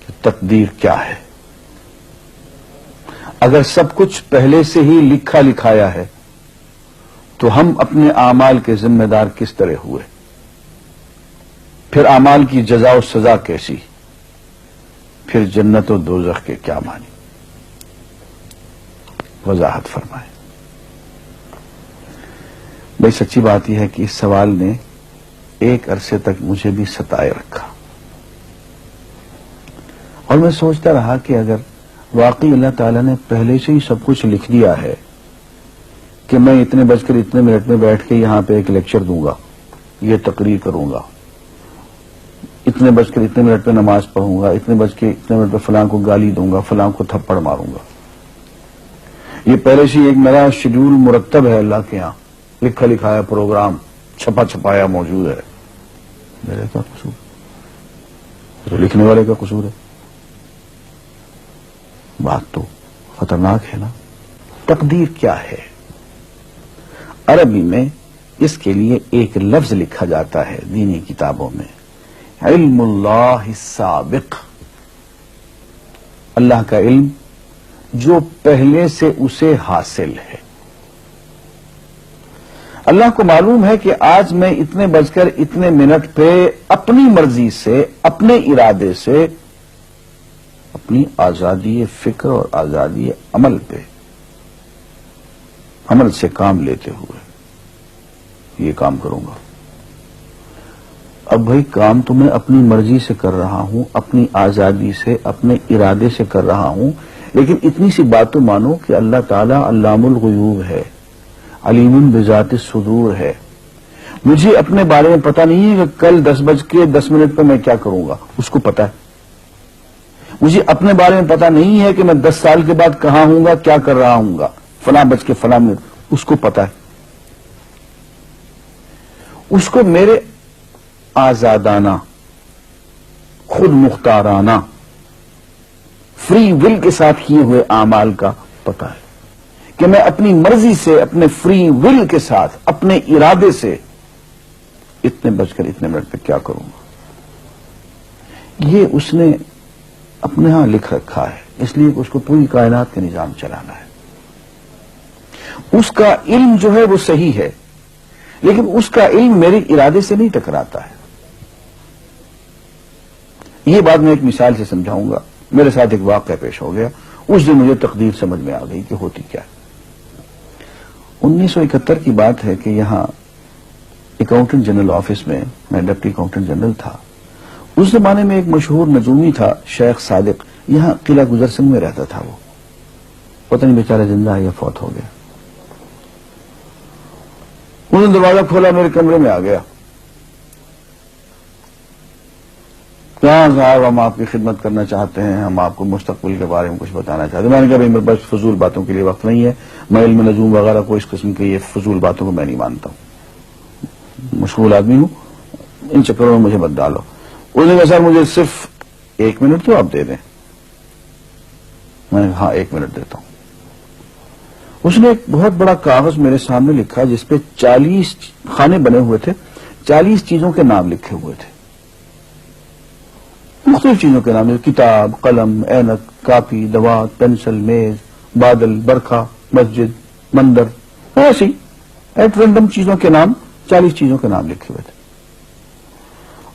کہ تقدیر کیا ہے. اگر سب کچھ پہلے سے ہی لکھا لکھایا ہے تو ہم اپنے اعمال کے ذمہ دار کس طرح ہوئے؟ پھر اعمال کی جزا و سزا کیسی؟ پھر جنت و دوزخ کے کیا معنی؟ وضاحت فرمائیں. بھائی سچی بات یہ ہے کہ اس سوال نے ایک عرصے تک مجھے بھی ستائے رکھا، اور میں سوچتا رہا کہ اگر واقعی اللہ تعالیٰ نے پہلے سے ہی سب کچھ لکھ دیا ہے کہ میں اتنے بج کر اتنے منٹ میں بیٹھ کے یہاں پہ ایک لیکچر دوں گا، یہ تقریر کروں گا، اتنے بج کر اتنے منٹ پہ نماز پڑھوں گا، اتنے بج کے اتنے منٹ پہ فلاں کو گالی دوں گا، فلاں کو تھپڑ ماروں گا، یہ پہلے سے ایک میرا شیڈول مرتب ہے اللہ کے ہاں، لکھا لکھایا پروگرام چھپا چھپایا موجود ہے. میرے کیا قصور؟ تو لکھنے والے کا قصور ہے. بات تو خطرناک ہے نا. تقدیر کیا ہے؟ عربی میں اس کے لیے ایک لفظ لکھا جاتا ہے دینی کتابوں میں، علم اللہ السابق، اللہ کا علم جو پہلے سے اسے حاصل ہے. اللہ کو معلوم ہے کہ آج میں اتنے بج کر اتنے منٹ پہ اپنی مرضی سے، اپنے ارادے سے، اپنی آزادی فکر اور آزادی عمل پہ، عمل سے کام لیتے ہوئے یہ کام کروں گا. اب بھائی کام تو میں اپنی مرضی سے کر رہا ہوں، اپنی آزادی سے، اپنے ارادے سے کر رہا ہوں، لیکن اتنی سی بات تو مانو کہ اللہ تعالیٰ علام الغیوب ہے، علیم بذات الصدور ہے. مجھے اپنے بارے میں پتہ نہیں ہے کہ کل 10:10 پہ میں کیا کروں گا، اس کو پتا ہے. مجھے اپنے بارے میں پتہ نہیں ہے کہ میں 10 سال کے بعد کہاں ہوں گا، کیا کر رہا ہوں گا، فلاں بج کے فلاں منٹ، اس کو پتا ہے. اس کو میرے آزادانہ، خود مختارانہ، فری ول کے ساتھ کیے ہوئے اعمال کا پتہ ہے کہ میں اپنی مرضی سے، اپنے فری ول کے ساتھ، اپنے ارادے سے اتنے بج کر اتنے منٹ پہ کیا کروں گا. یہ اس نے اپنے ہاں لکھ رکھا ہے، اس لیے کہ اس کو پوری کائنات کا نظام چلانا ہے. اس کا علم جو ہے وہ صحیح ہے، لیکن اس کا علم میرے ارادے سے نہیں ٹکراتا ہے. یہ بات میں ایک مثال سے سمجھاؤں گا. میرے ساتھ ایک واقعہ پیش ہو گیا، اس دن مجھے تقدیر سمجھ میں آ گئی کہ ہوتی کیا ہے. 1971 کی بات ہے کہ یہاں اکاؤنٹنٹ جنرل آفس میں میں ڈپٹی اکاؤنٹنٹ جنرل تھا. اس زمانے میں ایک مشہور نجومی تھا شیخ صادق، یہاں قلعہ گزر سنگھ میں رہتا تھا. وہ پتہ نہیں بیچارہ زندہ ہے یا فوت ہو گیا. انہوں نے دروازہ کھولا، میرے کمرے میں آ گیا. کہاں صاحب ہم آپ کی خدمت کرنا چاہتے ہیں، ہم آپ کو مستقبل کے بارے میں کچھ بتانا چاہتے ہیں. میں نے کہا میرے پاس فضول باتوں کے لیے وقت نہیں ہے، میں علم نجوم وغیرہ کو، اس قسم کے یہ فضول باتوں کو میں نہیں مانتا ہوں، مشغول آدمی ہوں، ان چکروں میں مجھے مت ڈالو. اس نے کہا سر مجھے صرف 1 منٹ تو آپ دے دیں. میں نے کہا ہاں 1 منٹ دیتا ہوں. اس نے ایک بہت بڑا کاغذ میرے سامنے لکھا جس پہ 40 خانے بنے ہوئے تھے، 40 چیزوں کے نام لکھے ہوئے تھے، مختلف چیزوں کے نام، کتاب، قلم، اینک، کاپی، دوات، پینسل، میز، بادل، برکھا، مسجد، مندر، ایسے ہی ایٹ رینڈم چیزوں کے نام، 40 چیزوں کے نام لکھے ہوئے تھے.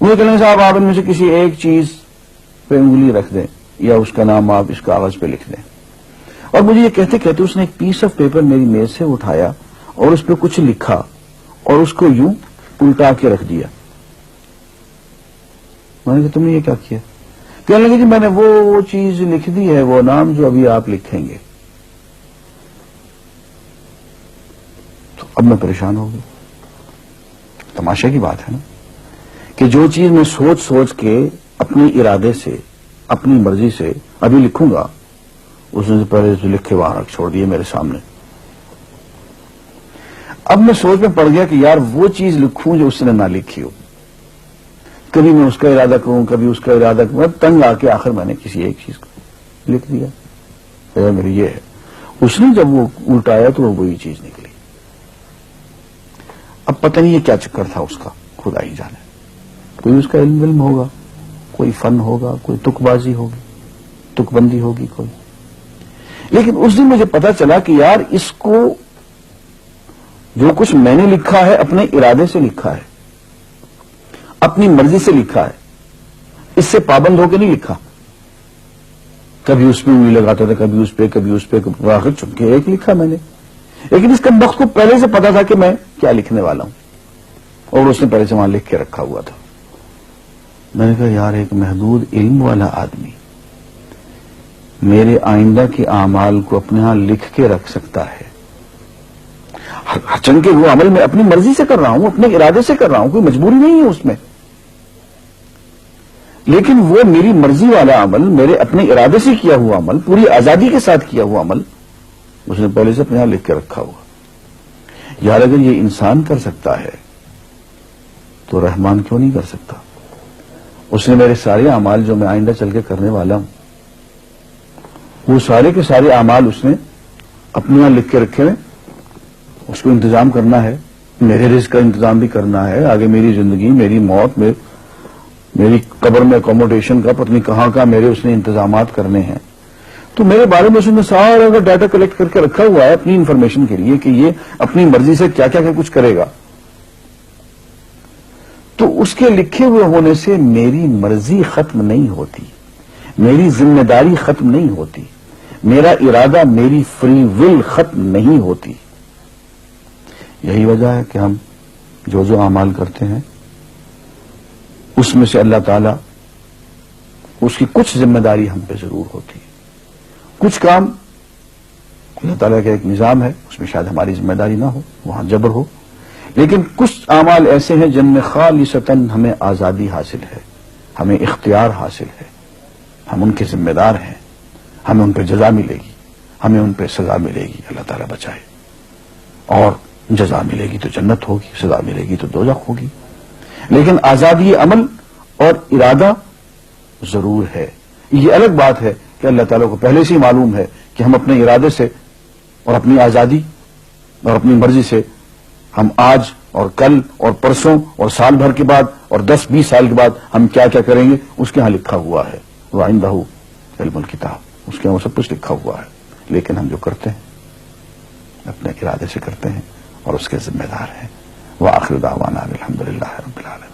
مجھے کہنے صاحب آپ ان میں سے کسی ایک چیز پہ انگلی رکھ دیں یا اس کا نام آپ اس کاغذ پہ لکھ دیں. اور مجھے یہ کہتے کہتے اس نے ایک پیس آف پیپر میری میز سے اٹھایا اور اس پہ کچھ لکھا اور اس کو یوں الٹا کے رکھ دیا. میں نے کہا تم نے یہ کیا کیا؟ کہنے لگے جی میں نے وہ چیز لکھ دی ہے، وہ نام جو ابھی آپ لکھیں گے. تو اب میں پریشان ہو گیا. تماشا کی بات ہے نا کہ جو چیز میں سوچ سوچ کے اپنے ارادے سے، اپنی مرضی سے ابھی لکھوں گا، اس نے پہلے سے لکھے وہاں رکھ چھوڑ دیے میرے سامنے. اب میں سوچ میں پڑ گیا کہ یار وہ چیز لکھوں جو اس نے نہ لکھی ہو. کبھی میں اس کا ارادہ کروں، کبھی اس کا ارادہ کروں، تنگ آ کے آخر میں نے کسی ایک چیز کو لکھ دیا. میری یہ ہے. اس نے جب وہ الٹایا تو وہ وہی چیز نکلی. اب پتہ نہیں یہ کیا چکر تھا اس کا، خدا ہی جانے. کوئی اس کا علم ہوگا، کوئی فن ہوگا, کوئی تک بازی ہوگی, تک بندی ہوگی کوئی. لیکن اس دن مجھے پتا چلا کہ یار اس کو جو کچھ میں نے لکھا ہے اپنے ارادے سے لکھا ہے, اپنی مرضی سے لکھا ہے, اس سے پابند ہو کے نہیں لکھا. کبھی اس میں انگلی لگاتا تھا, کبھی اس پہ, آخر چن کے ایک لکھا میں نے. لیکن اس کمبخت کو پہلے سے پتا تھا کہ میں کیا لکھنے والا ہوں, اور اس نے پہلے سے وہاں لکھ کے رکھا ہوا تھا. میں نے کہا یار ایک محدود علم والا آدمی میرے آئندہ کے اعمال کو اپنے ہاں لکھ کے رکھ سکتا ہے. چن کے وہ عمل میں اپنی مرضی سے کر رہا ہوں, اپنے ارادے سے کر رہا ہوں, کوئی مجبوری نہیں ہے اس میں, لیکن وہ میری مرضی والا عمل, میرے اپنے ارادے سے کیا ہوا عمل, پوری آزادی کے ساتھ کیا ہوا عمل, اس نے پہلے سے اپنے یہاں لکھ کے رکھا ہوا. یار اگر یہ انسان کر سکتا ہے تو رحمان کیوں نہیں کر سکتا؟ اس نے میرے سارے اعمال جو میں آئندہ چل کے کرنے والا ہوں, وہ سارے کے سارے اعمال اس نے اپنے یہاں لکھ کے رکھے ہیں. اس کو انتظام کرنا ہے, میرے رزق کا انتظام بھی کرنا ہے, آگے میری زندگی, میری موت, میری قبر میں اکوموڈیشن کا پتہ نہیں کہاں کا میرے اس نے انتظامات کرنے ہیں. تو میرے بارے میں اس نے سارا کا ڈاٹا کلیکٹ کر کے رکھا ہوا ہے اپنی انفارمیشن کے لیے کہ یہ اپنی مرضی سے کیا کیا کچھ کرے گا. تو اس کے لکھے ہوئے ہونے سے میری مرضی ختم نہیں ہوتی, میری ذمہ داری ختم نہیں ہوتی, میرا ارادہ, میری فری ول ختم نہیں ہوتی. یہی وجہ ہے کہ ہم جو اعمال کرتے ہیں اس میں سے اللہ تعالیٰ اس کی کچھ ذمہ داری ہم پہ ضرور ہوتی ہے. کچھ کام اللہ تعالیٰ کا ایک نظام ہے, اس میں شاید ہماری ذمہ داری نہ ہو, وہاں جبر ہو. لیکن کچھ اعمال ایسے ہیں جن میں خالصتاً ہمیں آزادی حاصل ہے, ہمیں اختیار حاصل ہے, ہم ان کے ذمہ دار ہیں, ہمیں ان پہ جزا ملے گی, ہمیں ان پہ سزا ملے گی, اللہ تعالیٰ بچائے. اور جزا ملے گی تو جنت ہوگی, سزا ملے گی تو دوزخ ہوگی. لیکن آزادی عمل اور ارادہ ضرور ہے. یہ الگ بات ہے کہ اللہ تعالیٰ کو پہلے سے ہی معلوم ہے کہ ہم اپنے ارادے سے اور اپنی آزادی اور اپنی مرضی سے ہم آج اور کل اور پرسوں اور سال بھر کے بعد اور 10-20 سال کے بعد ہم کیا کیا کریں گے اس کے ہاں لکھا ہوا ہے. وَعِندَهُ عِلْمُ الْكِتَابِ, اس کے ہاں وہ سب کچھ لکھا ہوا ہے. لیکن ہم جو کرتے ہیں اپنے ارادے سے کرتے ہیں اور اس کے ذمہ دار ہیں. وآخر دعوانا الحمدللہ رب العالمین.